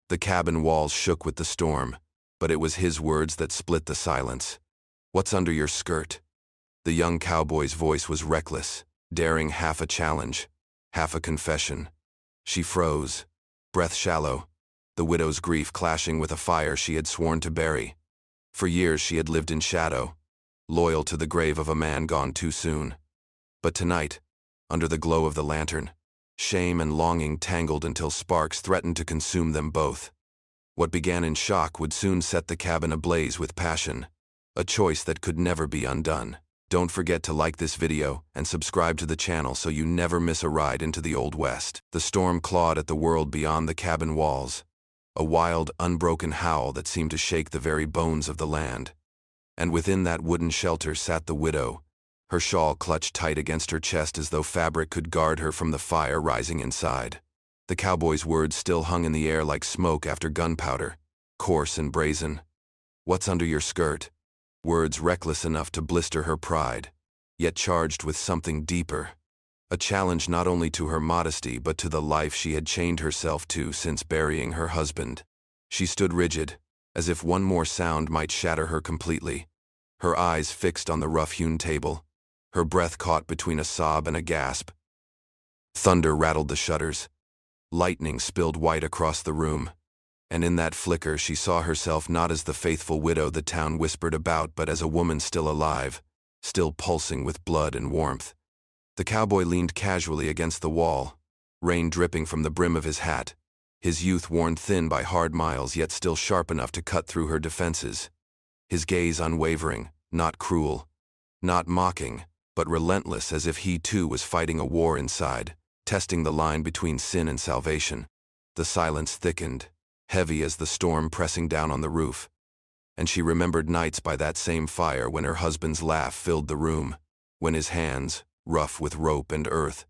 The cabin walls shook with the storm, but it was his words that split the silence. "What's under your skirt?" The young cowboy's voice was reckless, daring, half a challenge, half a confession. She froze, breath shallow, the widow's grief clashing with a fire she had sworn to bury. For years she had lived in shadow, loyal to the grave of a man gone too soon. But tonight, under the glow of the lantern, shame and longing tangled until sparks threatened to consume them both. What began in shock would soon set the cabin ablaze with passion, a choice that could never be undone. Don't forget to like this video and subscribe to the channel so you never miss a ride into the Old West. The storm clawed at the world beyond the cabin walls, a wild, unbroken howl that seemed to shake the very bones of the land. And within that wooden shelter sat the widow, her shawl clutched tight against her chest as though fabric could guard her from the fire rising inside. The cowboy's words still hung in the air like smoke after gunpowder, coarse and brazen. "What's under your skirt?" Words reckless enough to blister her pride, yet charged with something deeper. A challenge not only to her modesty but to the life she had chained herself to since burying her husband. She stood rigid, as if one more sound might shatter her completely, her eyes fixed on the rough-hewn table, her breath caught between a sob and a gasp. Thunder rattled the shutters. Lightning spilled white across the room. And in that flicker she saw herself not as the faithful widow the town whispered about, but as a woman still alive, still pulsing with blood and warmth. The cowboy leaned casually against the wall, rain dripping from the brim of his hat, his youth worn thin by hard miles yet still sharp enough to cut through her defenses. His gaze unwavering, not cruel, not mocking, but relentless, as if he too was fighting a war inside, testing the line between sin and salvation. The silence thickened, heavy as the storm pressing down on the roof, and she remembered nights by that same fire when her husband's laugh filled the room, when his hands, rough with rope and earth,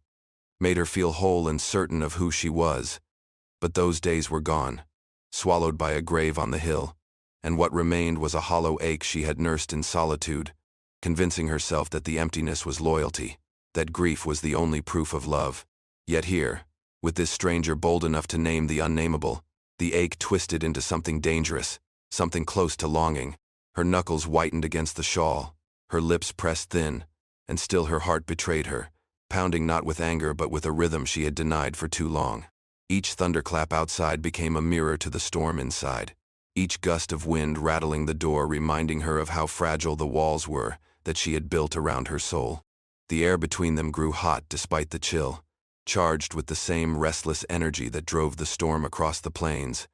made her feel whole and certain of who she was. But those days were gone, swallowed by a grave on the hill, and what remained was a hollow ache she had nursed in solitude, convincing herself that the emptiness was loyalty, that grief was the only proof of love. Yet here, with this stranger bold enough to name the unnameable, the ache twisted into something dangerous, something close to longing. Her knuckles whitened against the shawl, her lips pressed thin, and still her heart betrayed her, pounding not with anger but with a rhythm she had denied for too long. Each thunderclap outside became a mirror to the storm inside, each gust of wind rattling the door reminding her of how fragile the walls were that she had built around her soul. The air between them grew hot despite the chill, charged with the same restless energy that drove the storm across the plains,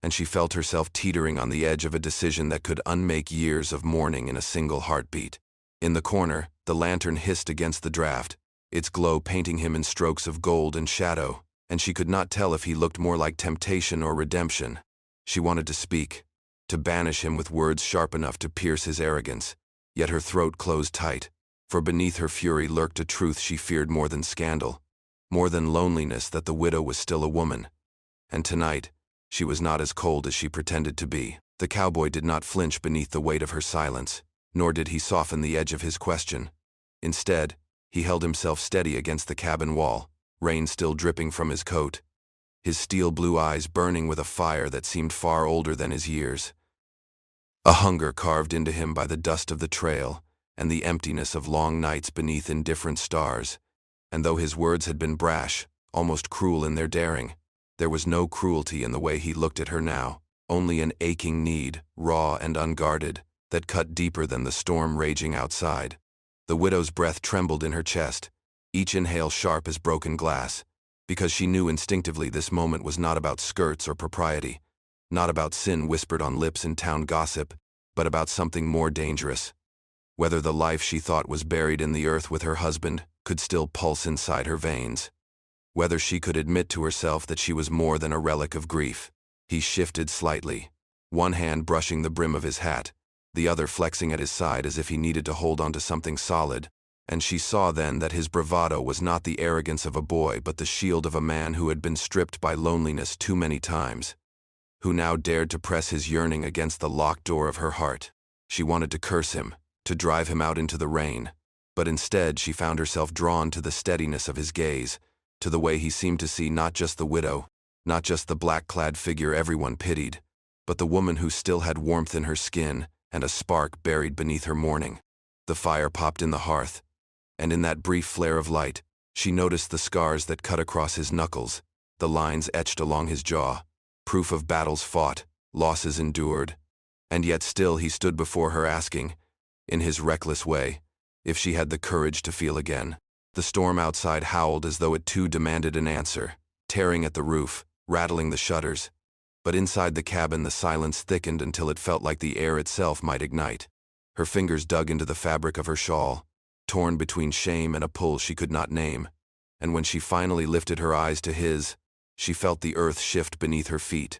and she felt herself teetering on the edge of a decision that could unmake years of mourning in a single heartbeat. In the corner, the lantern hissed against the draft, its glow painting him in strokes of gold and shadow, and she could not tell if he looked more like temptation or redemption. She wanted to speak, to banish him with words sharp enough to pierce his arrogance, yet her throat closed tight, for beneath her fury lurked a truth she feared more than scandal, more than loneliness, that the widow was still a woman. And tonight, she was not as cold as she pretended to be. The cowboy did not flinch beneath the weight of her silence, nor did he soften the edge of his question. Instead, he held himself steady against the cabin wall, rain still dripping from his coat, his steel blue eyes burning with a fire that seemed far older than his years. A hunger carved into him by the dust of the trail and the emptiness of long nights beneath indifferent stars. And though his words had been brash, almost cruel in their daring, there was no cruelty in the way he looked at her now, only an aching need, raw and unguarded, that cut deeper than the storm raging outside. The widow's breath trembled in her chest, each inhale sharp as broken glass, because she knew instinctively this moment was not about skirts or propriety, not about sin whispered on lips in town gossip, but about something more dangerous. Whether the life she thought was buried in the earth with her husband could still pulse inside her veins. Whether she could admit to herself that she was more than a relic of grief. He shifted slightly, one hand brushing the brim of his hat, the other flexing at his side as if he needed to hold onto something solid, and she saw then that his bravado was not the arrogance of a boy but the shield of a man who had been stripped by loneliness too many times, who now dared to press his yearning against the locked door of her heart. She wanted to curse him, to drive him out into the rain, but instead she found herself drawn to the steadiness of his gaze, to the way he seemed to see not just the widow, Not just the black-clad figure everyone pitied, but the woman who still had warmth in her skin and a spark buried beneath her mourning. The fire popped in the hearth, and in that brief flare of light, she noticed the scars that cut across his knuckles, the lines etched along his jaw, proof of battles fought, losses endured. And yet still he stood before her asking, in his reckless way, if she had the courage to feel again. The storm outside howled as though it too demanded an answer, tearing at the roof, rattling the shutters. But inside the cabin the silence thickened until it felt like the air itself might ignite. Her fingers dug into the fabric of her shawl, torn between shame and a pull she could not name. And when she finally lifted her eyes to his, she felt the earth shift beneath her feet,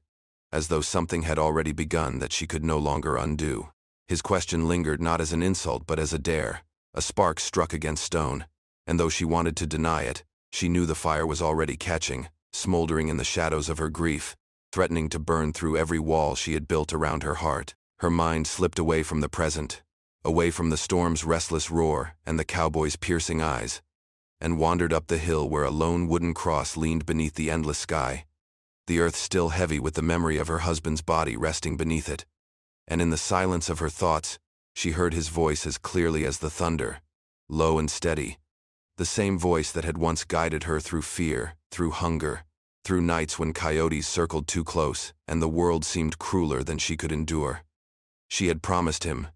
as though something had already begun that she could no longer undo. His question lingered not as an insult but as a dare. A spark struck against stone, and though she wanted to deny it, she knew the fire was already catching, smoldering in the shadows of her grief, threatening to burn through every wall she had built around her heart. Her mind slipped away from the present, away from the storm's restless roar and the cowboy's piercing eyes, and wandered up the hill where a lone wooden cross leaned beneath the endless sky, the earth still heavy with the memory of her husband's body resting beneath it. And in the silence of her thoughts, she heard his voice as clearly as the thunder, low and steady, the same voice that had once guided her through fear, through hunger, through nights when coyotes circled too close and the world seemed crueler than she could endure. She had promised him,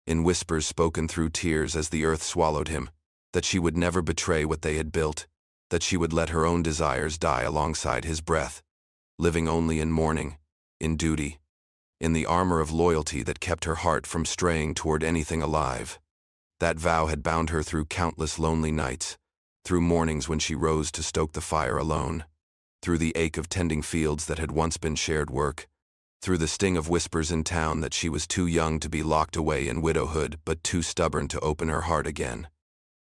in whispers spoken through tears as the earth swallowed him, that she would never betray what they had built, that she would let her own desires die alongside his breath, living only in mourning, in duty, in the armor of loyalty that kept her heart from straying toward anything alive. That vow had bound her through countless lonely nights, through mornings when she rose to stoke the fire alone, through the ache of tending fields that had once been shared work, through the sting of whispers in town that she was too young to be locked away in widowhood but too stubborn to open her heart again.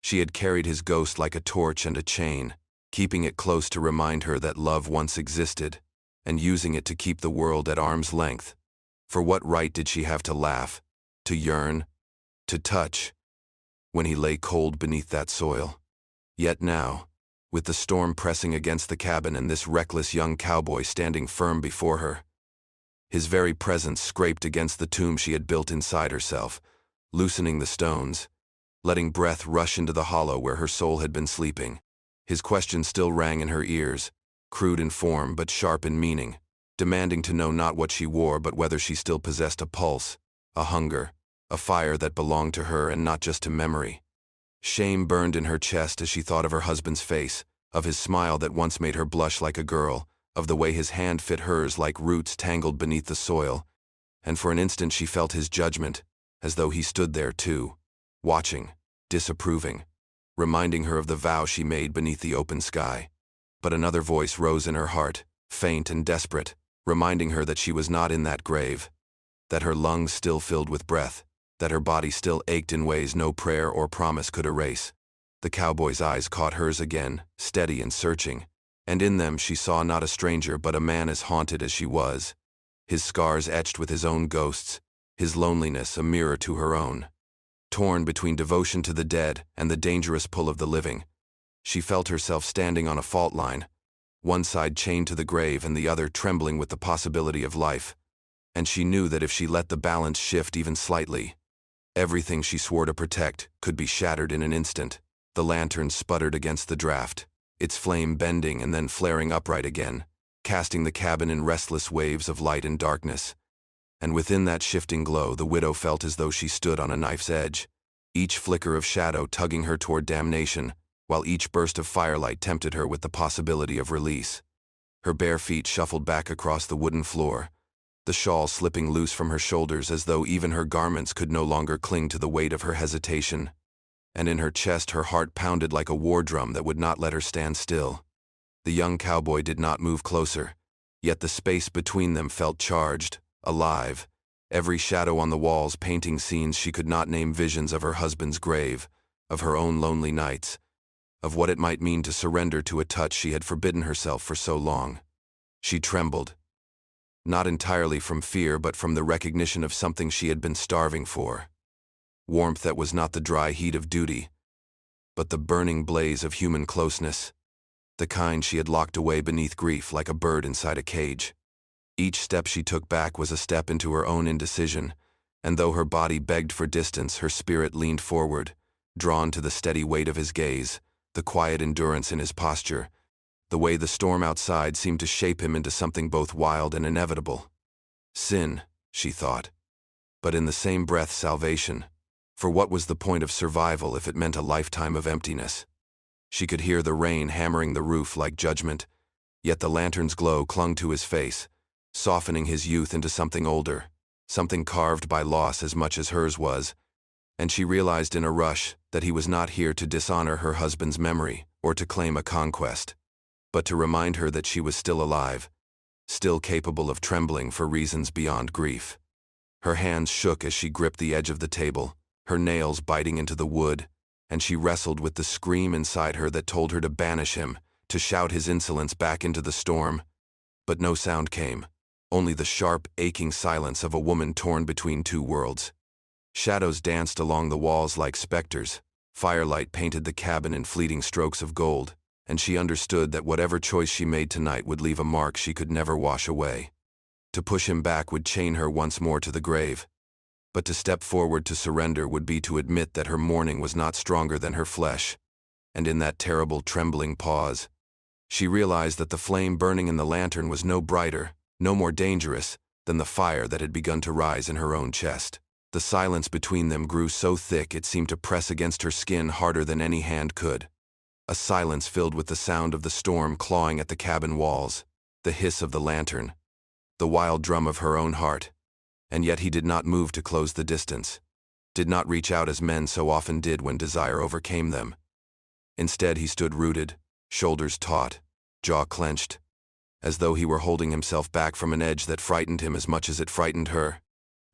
She had carried his ghost like a torch and a chain, keeping it close to remind her that love once existed, and using it to keep the world at arm's length. For what right did she have to laugh, to yearn, to touch, when he lay cold beneath that soil? Yet now, with the storm pressing against the cabin and this reckless young cowboy standing firm before her, his very presence scraped against the tomb she had built inside herself, loosening the stones, letting breath rush into the hollow where her soul had been sleeping. His question still rang in her ears, crude in form but sharp in meaning, demanding to know not what she wore but whether she still possessed a pulse, a hunger, a fire that belonged to her and not just to memory. Shame burned in her chest as she thought of her husband's face, of his smile that once made her blush like a girl, of the way his hand fit hers like roots tangled beneath the soil, and for an instant she felt his judgment, as though he stood there too, watching, disapproving, reminding her of the vow she made beneath the open sky. But another voice rose in her heart, faint and desperate, reminding her that she was not in that grave, that her lungs still filled with breath, that her body still ached in ways no prayer or promise could erase. The cowboy's eyes caught hers again, steady and searching, and in them she saw not a stranger but a man as haunted as she was, his scars etched with his own ghosts, his loneliness a mirror to her own. Torn between devotion to the dead and the dangerous pull of the living, she felt herself standing on a fault line, one side chained to the grave and the other trembling with the possibility of life, and she knew that if she let the balance shift even slightly, everything she swore to protect could be shattered in an instant. The lantern sputtered against the draft, its flame bending and then flaring upright again, casting the cabin in restless waves of light and darkness. And within that shifting glow the widow felt as though she stood on a knife's edge, each flicker of shadow tugging her toward damnation, while each burst of firelight tempted her with the possibility of release. Her bare feet shuffled back across the wooden floor, the shawl slipping loose from her shoulders as though even her garments could no longer cling to the weight of her hesitation. And in her chest her heart pounded like a war drum that would not let her stand still. The young cowboy did not move closer, yet the space between them felt charged, alive, every shadow on the walls painting scenes she could not name, visions of her husband's grave, of her own lonely nights, of what it might mean to surrender to a touch she had forbidden herself for so long. She trembled, not entirely from fear but from the recognition of something she had been starving for. Warmth that was not the dry heat of duty, but the burning blaze of human closeness. the kind she had locked away beneath grief like a bird inside a cage. Each step she took back was a step into her own indecision, and though her body begged for distance, her spirit leaned forward, drawn to the steady weight of his gaze, the quiet endurance in his posture, the way the storm outside seemed to shape him into something both wild and inevitable. Sin, she thought, but in the same breath salvation, for what was the point of survival if it meant a lifetime of emptiness? She could hear the rain hammering the roof like judgment, yet the lantern's glow clung to his face, softening his youth into something older, something carved by loss as much as hers was, and she realized in a rush that he was not here to dishonor her husband's memory or to claim a conquest, but to remind her that she was still alive, still capable of trembling for reasons beyond grief. Her hands shook as she gripped the edge of the table, her nails biting into the wood, and she wrestled with the scream inside her that told her to banish him, to shout his insolence back into the storm. But no sound came, only the sharp, aching silence of a woman torn between two worlds. Shadows danced along the walls like specters, firelight painted the cabin in fleeting strokes of gold, and she understood that whatever choice she made tonight would leave a mark she could never wash away. To push him back would chain her once more to the grave, but to step forward to surrender would be to admit that her mourning was not stronger than her flesh. And in that terrible, trembling pause, she realized that the flame burning in the lantern was no brighter, no more dangerous, than the fire that had begun to rise in her own chest. The silence between them grew so thick it seemed to press against her skin harder than any hand could. A silence filled with the sound of the storm clawing at the cabin walls, the hiss of the lantern, the wild drum of her own heart. And yet he did not move to close the distance, did not reach out as men so often did when desire overcame them. Instead he stood rooted, shoulders taut, jaw clenched, as though he were holding himself back from an edge that frightened him as much as it frightened her.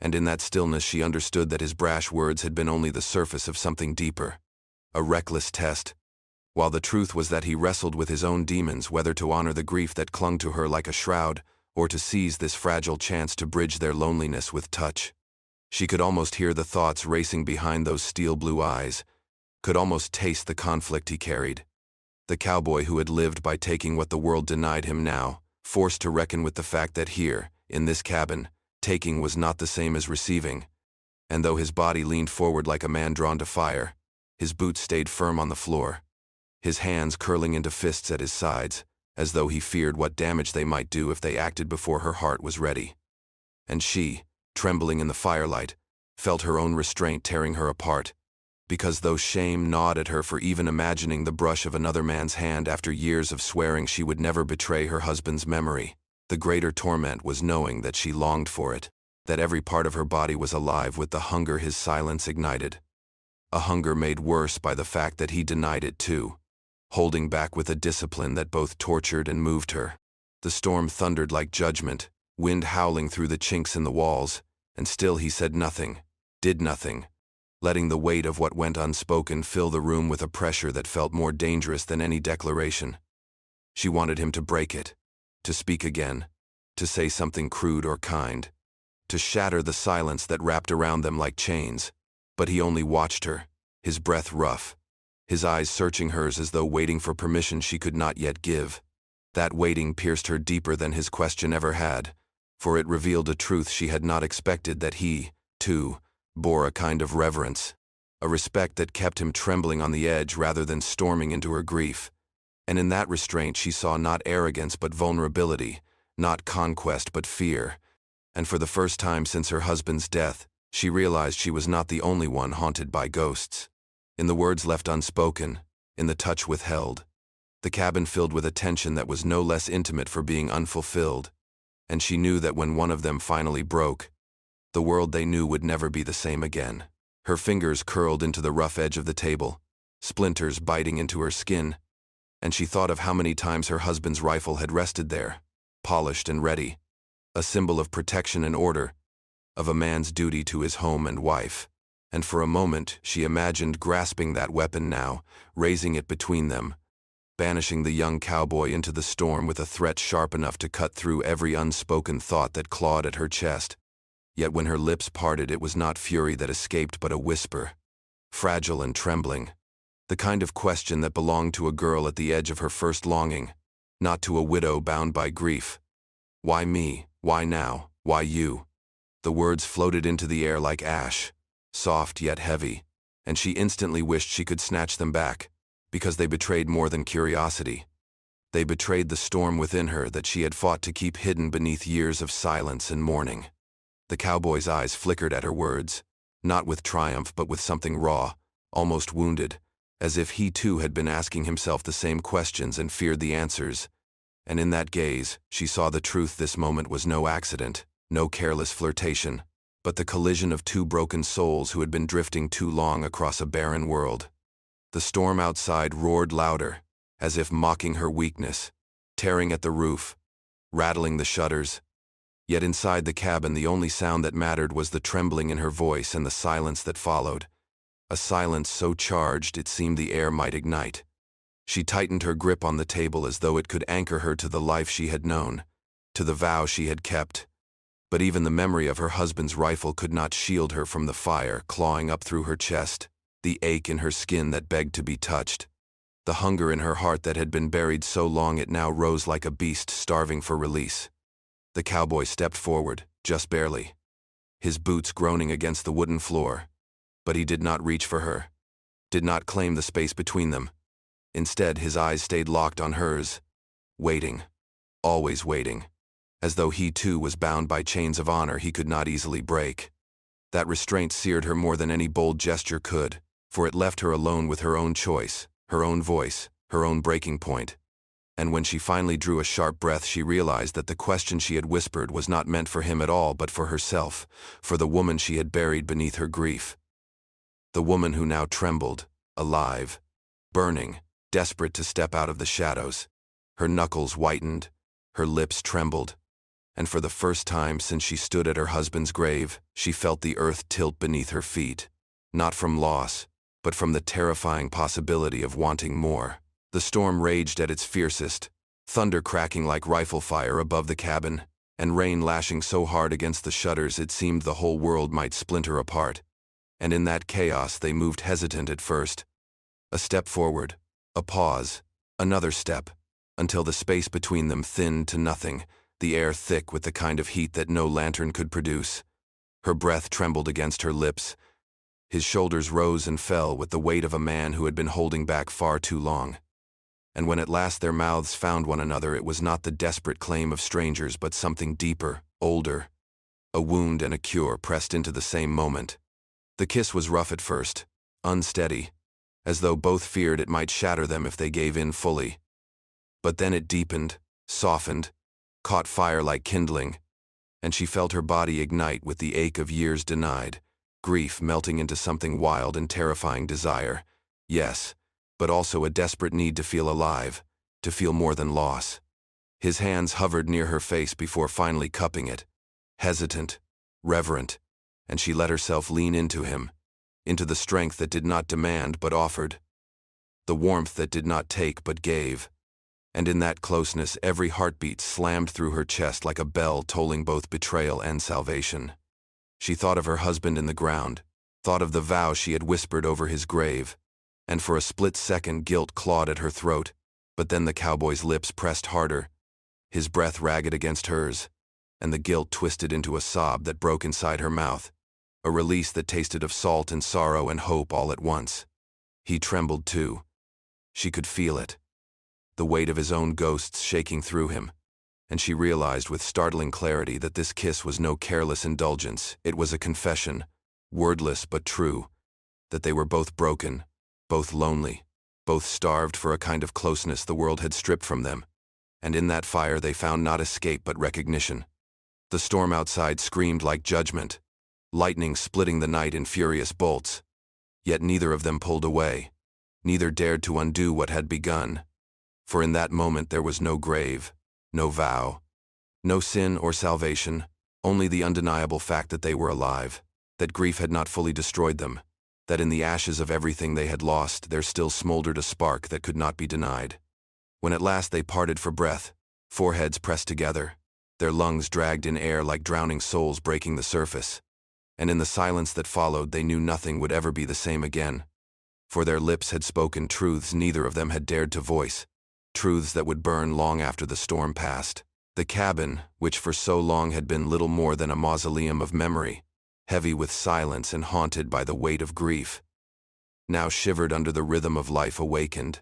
And in that stillness she understood that his brash words had been only the surface of something deeper, a reckless test, while the truth was that he wrestled with his own demons whether to honor the grief that clung to her like a shroud, or to seize this fragile chance to bridge their loneliness with touch. She could almost hear the thoughts racing behind those steel-blue eyes, could almost taste the conflict he carried. The cowboy who had lived by taking what the world denied him now, forced to reckon with the fact that here, in this cabin, taking was not the same as receiving. And though his body leaned forward like a man drawn to fire, his boots stayed firm on the floor, his hands curling into fists at his sides, as though he feared what damage they might do if they acted before her heart was ready. And she, trembling in the firelight, felt her own restraint tearing her apart, because though shame gnawed at her for even imagining the brush of another man's hand after years of swearing she would never betray her husband's memory, the greater torment was knowing that she longed for it, that every part of her body was alive with the hunger his silence ignited. A hunger made worse by the fact that he denied it too, holding back with a discipline that both tortured and moved her. The storm thundered like judgment, wind howling through the chinks in the walls, and still he said nothing, did nothing, letting the weight of what went unspoken fill the room with a pressure that felt more dangerous than any declaration. She wanted him to break it, to speak again, to say something crude or kind, to shatter the silence that wrapped around them like chains, but he only watched her, his breath rough, his eyes searching hers as though waiting for permission she could not yet give. That waiting pierced her deeper than his question ever had, for it revealed a truth she had not expected, that he, too, bore a kind of reverence, a respect that kept him trembling on the edge rather than storming into her grief. And in that restraint she saw not arrogance but vulnerability, not conquest but fear. And for the first time since her husband's death, she realized she was not the only one haunted by ghosts. In the words left unspoken, in the touch withheld, the cabin filled with a tension that was no less intimate for being unfulfilled, and she knew that when one of them finally broke, the world they knew would never be the same again. Her fingers curled into the rough edge of the table, splinters biting into her skin, and she thought of how many times her husband's rifle had rested there, polished and ready, a symbol of protection and order, of a man's duty to his home and wife. And for a moment she imagined grasping that weapon now, raising it between them, banishing the young cowboy into the storm with a threat sharp enough to cut through every unspoken thought that clawed at her chest. Yet when her lips parted, it was not fury that escaped but a whisper, fragile and trembling, The kind of question that belonged to a girl at the edge of her first longing, not to a widow bound by grief. Why me? Why now? Why you? The words floated into the air like ash, soft yet heavy, and she instantly wished she could snatch them back, because they betrayed more than curiosity. They betrayed the storm within her that she had fought to keep hidden beneath years of silence and mourning. The cowboy's eyes flickered at her words, not with triumph but with something raw, almost wounded, as if he too had been asking himself the same questions and feared the answers. And in that gaze, she saw the truth. This moment was no accident, no careless flirtation, but the collision of two broken souls who had been drifting too long across a barren world. The storm outside roared louder, as if mocking her weakness, tearing at the roof, rattling the shutters. Yet inside the cabin the only sound that mattered was the trembling in her voice and the silence that followed. A silence so charged it seemed the air might ignite. She tightened her grip on the table as though it could anchor her to the life she had known, to the vow she had kept. But even the memory of her husband's rifle could not shield her from the fire clawing up through her chest, the ache in her skin that begged to be touched. The hunger in her heart that had been buried so long it now rose like a beast starving for release. The cowboy stepped forward, just barely, his boots groaning against the wooden floor. But he did not reach for her, did not claim the space between them. Instead, his eyes stayed locked on hers, waiting, always waiting, as though he too was bound by chains of honor he could not easily break. That restraint seared her more than any bold gesture could, for it left her alone with her own choice, her own voice, her own breaking point. And when she finally drew a sharp breath, she realized that the question she had whispered was not meant for him at all, but for herself, for the woman she had buried beneath her grief. The woman who now trembled, alive, burning, desperate to step out of the shadows. Her knuckles whitened, her lips trembled, and for the first time since she stood at her husband's grave, she felt the earth tilt beneath her feet, not from loss, but from the terrifying possibility of wanting more. The storm raged at its fiercest, thunder cracking like rifle fire above the cabin, and rain lashing so hard against the shutters it seemed the whole world might splinter apart. And in that chaos they moved hesitant at first. A step forward, a pause, another step, until the space between them thinned to nothing, the air thick with the kind of heat that no lantern could produce. Her breath trembled against her lips. His shoulders rose and fell with the weight of a man who had been holding back far too long. And when at last their mouths found one another, it was not the desperate claim of strangers but something deeper, older. A wound and a cure pressed into the same moment. The kiss was rough at first, unsteady, as though both feared it might shatter them if they gave in fully. But then it deepened, softened, caught fire like kindling, and she felt her body ignite with the ache of years denied, grief melting into something wild and terrifying desire. Yes, but also a desperate need to feel alive, to feel more than loss. His hands hovered near her face before finally cupping it, hesitant, reverent, and she let herself lean into him, into the strength that did not demand but offered, the warmth that did not take but gave. And in that closeness every heartbeat slammed through her chest like a bell tolling both betrayal and salvation. She thought of her husband in the ground, thought of the vow she had whispered over his grave, and for a split second guilt clawed at her throat, but then the cowboy's lips pressed harder, his breath ragged against hers, and the guilt twisted into a sob that broke inside her mouth, a release that tasted of salt and sorrow and hope all at once. He trembled too. She could feel it, the weight of his own ghosts shaking through him, and she realized with startling clarity that this kiss was no careless indulgence. It was a confession, wordless but true, that they were both broken, both lonely, both starved for a kind of closeness the world had stripped from them, and in that fire they found not escape but recognition. The storm outside screamed like judgment, lightning splitting the night in furious bolts, yet neither of them pulled away, neither dared to undo what had begun, for in that moment there was no grave, no vow, no sin or salvation, only the undeniable fact that they were alive, that grief had not fully destroyed them, that in the ashes of everything they had lost there still smoldered a spark that could not be denied. When at last they parted for breath, foreheads pressed together, their lungs dragged in air like drowning souls breaking the surface, and in the silence that followed they knew nothing would ever be the same again. for their lips had spoken truths neither of them had dared to voice, truths that would burn long after the storm passed. The cabin, which for so long had been little more than a mausoleum of memory, heavy with silence and haunted by the weight of grief, now shivered under the rhythm of life awakened,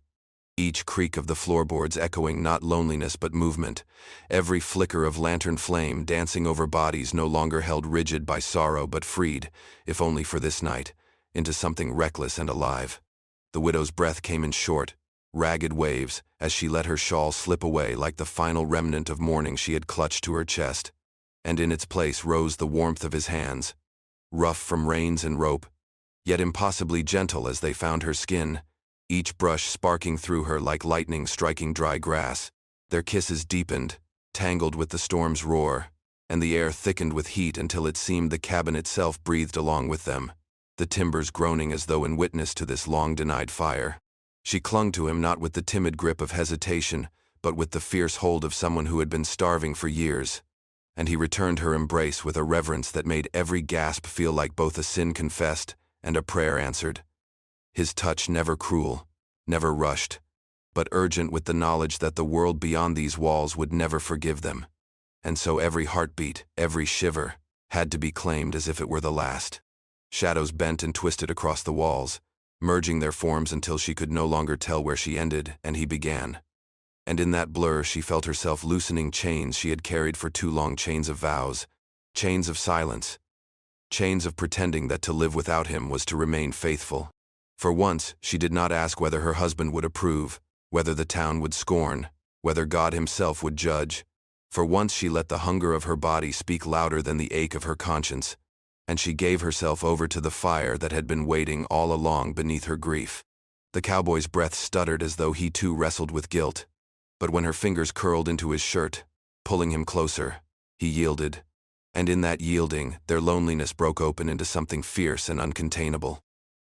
each creak of the floorboards echoing not loneliness but movement, every flicker of lantern flame dancing over bodies no longer held rigid by sorrow but freed, if only for this night, into something reckless and alive. The widow's breath came in short, ragged waves as she let her shawl slip away like the final remnant of mourning she had clutched to her chest, and in its place rose the warmth of his hands, rough from reins and rope, yet impossibly gentle as they found her skin, each brush sparking through her like lightning striking dry grass. Their kisses deepened, tangled with the storm's roar, and the air thickened with heat until it seemed the cabin itself breathed along with them, the timbers groaning as though in witness to this long-denied fire. She clung to him not with the timid grip of hesitation, but with the fierce hold of someone who had been starving for years, and he returned her embrace with a reverence that made every gasp feel like both a sin confessed and a prayer answered. His touch never cruel, never rushed, but urgent with the knowledge that the world beyond these walls would never forgive them, and so every heartbeat, every shiver, had to be claimed as if it were the last. Shadows bent and twisted across the walls, merging their forms until she could no longer tell where she ended and he began. And in that blur she felt herself loosening chains she had carried for too long, chains of vows, chains of silence, chains of pretending that to live without him was to remain faithful. For once, she did not ask whether her husband would approve, whether the town would scorn, whether God himself would judge. For once she let the hunger of her body speak louder than the ache of her conscience, and she gave herself over to the fire that had been waiting all along beneath her grief. The cowboy's breath stuttered as though he too wrestled with guilt, but when her fingers curled into his shirt, pulling him closer, he yielded, and in that yielding, their loneliness broke open into something fierce and uncontainable.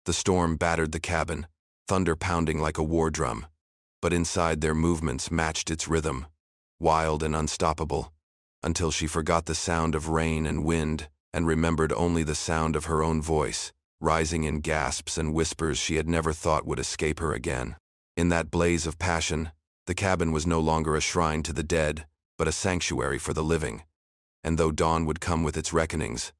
The storm battered the cabin, thunder pounding like a war drum, but inside their movements matched its rhythm, wild and unstoppable, until she forgot the sound of rain and wind and remembered only the sound of her own voice, rising in gasps and whispers she had never thought would escape her again. In that blaze of passion, the cabin was no longer a shrine to the dead, but a sanctuary for the living. And though dawn would come with its reckonings,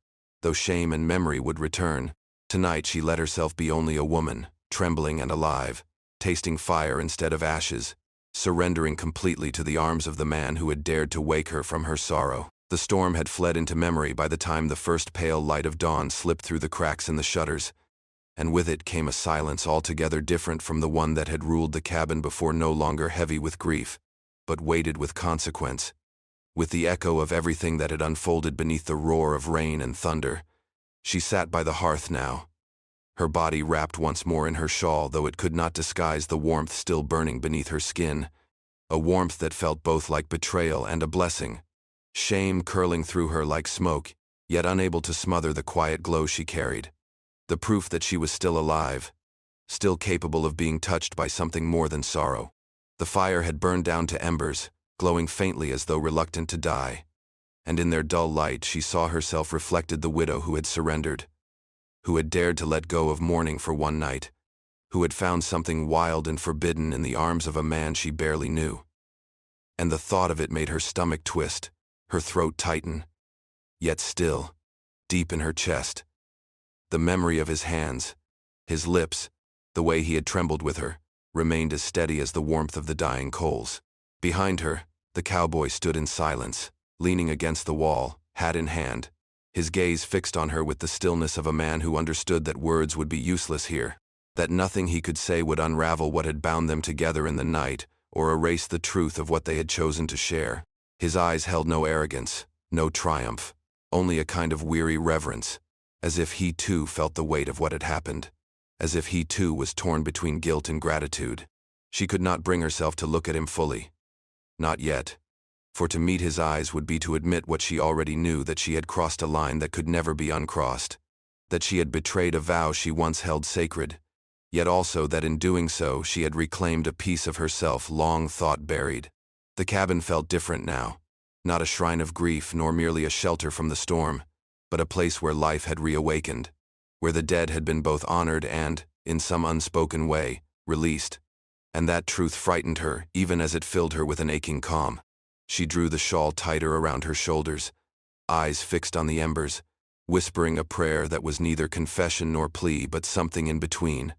though shame and memory would return, tonight she let herself be only a woman, trembling and alive, tasting fire instead of ashes, surrendering completely to the arms of the man who had dared to wake her from her sorrow. The storm had fled into memory by the time the first pale light of dawn slipped through the cracks in the shutters, and with it came a silence altogether different from the one that had ruled the cabin before, no longer heavy with grief, but weighted with consequence, with the echo of everything that had unfolded beneath the roar of rain and thunder. She sat by the hearth now, her body wrapped once more in her shawl, though it could not disguise the warmth still burning beneath her skin, a warmth that felt both like betrayal and a blessing, shame curling through her like smoke, yet unable to smother the quiet glow she carried, the proof that she was still alive, still capable of being touched by something more than sorrow. The fire had burned down to embers, glowing faintly as though reluctant to die, and in their dull light she saw herself reflected, the widow who had surrendered, who had dared to let go of mourning for one night, who had found something wild and forbidden in the arms of a man she barely knew. And the thought of it made her stomach twist, her throat tighten, yet still, deep in her chest, the memory of his hands, his lips, the way he had trembled with her, remained as steady as the warmth of the dying coals. Behind her, the cowboy stood in silence, leaning against the wall, hat in hand, his gaze fixed on her with the stillness of a man who understood that words would be useless here, that nothing he could say would unravel what had bound them together in the night or erase the truth of what they had chosen to share. His eyes held no arrogance, no triumph, only a kind of weary reverence, as if he too felt the weight of what had happened, as if he too was torn between guilt and gratitude. She could not bring herself to look at him fully. Not yet. For to meet his eyes would be to admit what she already knew, that she had crossed a line that could never be uncrossed, that she had betrayed a vow she once held sacred, yet also that in doing so she had reclaimed a piece of herself long thought buried. The cabin felt different now, not a shrine of grief nor merely a shelter from the storm, but a place where life had reawakened, where the dead had been both honored and, in some unspoken way, released. And that truth frightened her, even as it filled her with an aching calm. She drew the shawl tighter around her shoulders, eyes fixed on the embers, whispering a prayer that was neither confession nor plea but something in between.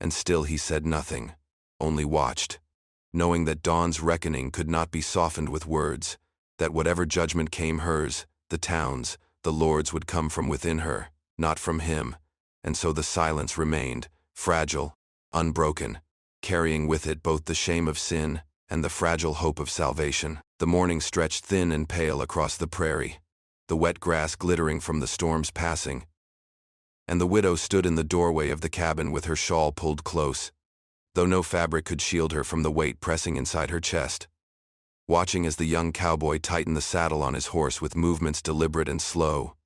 And still he said nothing, only watched, knowing that Dawn's reckoning could not be softened with words, that whatever judgment came hers, the town's, the Lord's would come from within her, not from him. And so the silence remained, fragile, unbroken, carrying with it both the shame of sin and the fragile hope of salvation. The morning stretched thin and pale across the prairie, the wet grass glittering from the storm's passing. And the widow stood in the doorway of the cabin with her shawl pulled close, though no fabric could shield her from the weight pressing inside her chest, watching as the young cowboy tightened the saddle on his horse with movements deliberate and slow,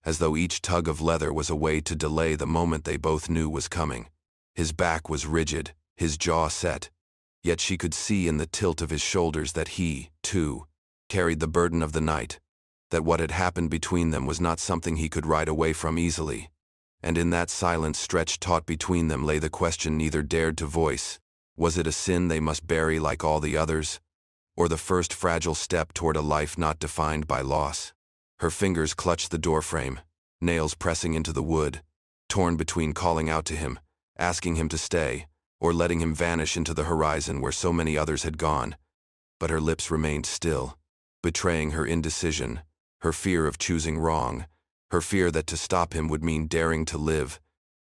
as though each tug of leather was a way to delay the moment they both knew was coming. His back was rigid, his jaw set, yet she could see in the tilt of his shoulders that he, too, carried the burden of the night, that what had happened between them was not something he could ride away from easily. And in that silent stretch taut between them lay the question neither dared to voice. Was it a sin they must bury like all the others, or the first fragile step toward a life not defined by loss? Her fingers clutched the doorframe, nails pressing into the wood, torn between calling out to him, asking him to stay, or letting him vanish into the horizon where so many others had gone. But her lips remained still, betraying her indecision, her fear of choosing wrong, her fear that to stop him would mean daring to live,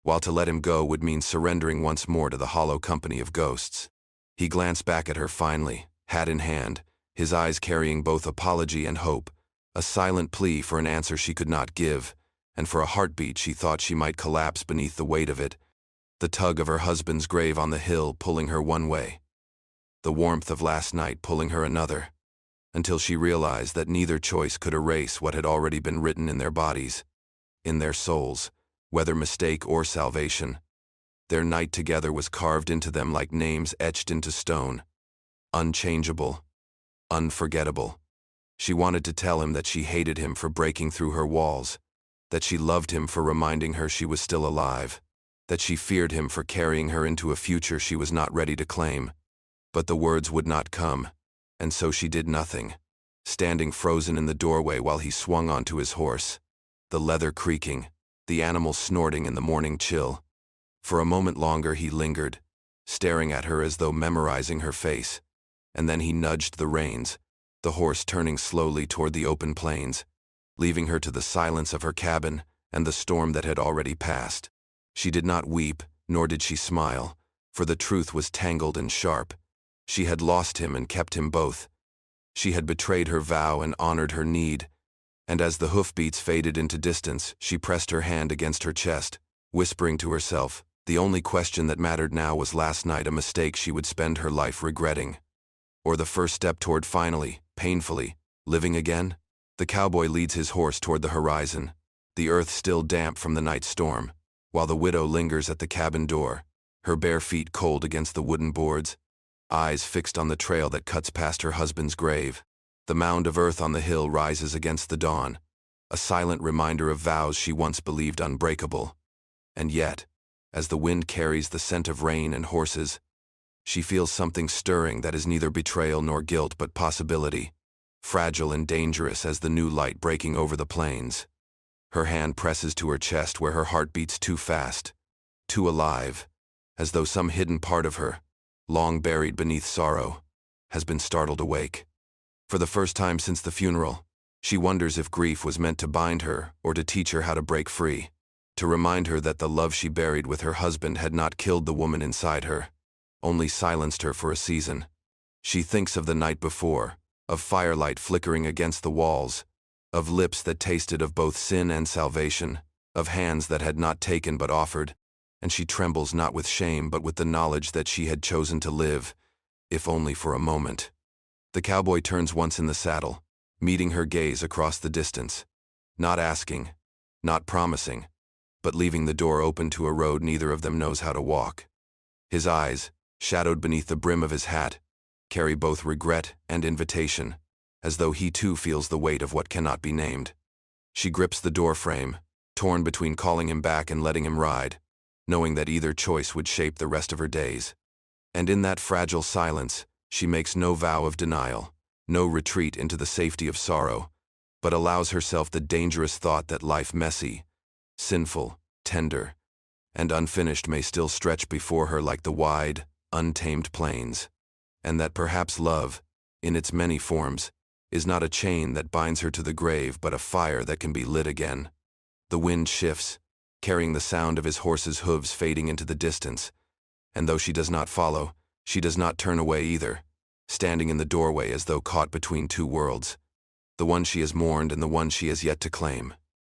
while to let him go would mean surrendering once more to the hollow company of ghosts. He glanced back at her finally, hat in hand, his eyes carrying both apology and hope, a silent plea for an answer she could not give, and for a heartbeat she thought she might collapse beneath the weight of it, the tug of her husband's grave on the hill pulling her one way, the warmth of last night pulling her another, until she realized that neither choice could erase what had already been written in their bodies, in their souls, whether mistake or salvation. Their night together was carved into them like names etched into stone, unchangeable, unforgettable. She wanted to tell him that she hated him for breaking through her walls, that she loved him for reminding her she was still alive, that she feared him for carrying her into a future she was not ready to claim. But the words would not come, and so she did nothing, standing frozen in the doorway while he swung onto his horse, the leather creaking, the animal snorting in the morning chill. For a moment longer he lingered, staring at her as though memorizing her face, and then he nudged the reins, the horse turning slowly toward the open plains, leaving her to the silence of her cabin and the storm that had already passed. She did not weep, nor did she smile, for the truth was tangled and sharp. She had lost him and kept him both. She had betrayed her vow and honored her need, and as the hoofbeats faded into distance, she pressed her hand against her chest, whispering to herself, the only question that mattered now was last night a mistake she would spend her life regretting, or the first step toward finally, painfully, living again? The cowboy leads his horse toward the horizon, the earth still damp from the night storm, while the widow lingers at the cabin door, her bare feet cold against the wooden boards, eyes fixed on the trail that cuts past her husband's grave. The mound of earth on the hill rises against the dawn, a silent reminder of vows she once believed unbreakable. And yet, as the wind carries the scent of rain and horses, she feels something stirring that is neither betrayal nor guilt but possibility, fragile and dangerous as the new light breaking over the plains. Her hand presses to her chest where her heart beats too fast, too alive, as though some hidden part of her, long buried beneath sorrow, has been startled awake. For the first time since the funeral, she wonders if grief was meant to bind her or to teach her how to break free, to remind her that the love she buried with her husband had not killed the woman inside her, only silenced her for a season. She thinks of the night before, of firelight flickering against the walls, of lips that tasted of both sin and salvation, of hands that had not taken but offered, and she trembles not with shame but with the knowledge that she had chosen to live, if only for a moment. The cowboy turns once in the saddle, meeting her gaze across the distance, not asking, not promising, but leaving the door open to a road neither of them knows how to walk. His eyes, shadowed beneath the brim of his hat, carry both regret and invitation, as though he too feels the weight of what cannot be named. She grips the door frame, torn between calling him back and letting him ride, knowing that either choice would shape the rest of her days. And in that fragile silence, she makes no vow of denial, no retreat into the safety of sorrow, but allows herself the dangerous thought that life messy, sinful, tender, and unfinished may still stretch before her like the wide, untamed plains, and that perhaps love, in its many forms, is not a chain that binds her to the grave but a fire that can be lit again. The wind shifts, carrying the sound of his horse's hooves fading into the distance, and though she does not follow, she does not turn away either, standing in the doorway as though caught between two worlds, the one she has mourned and the one she has yet to claim.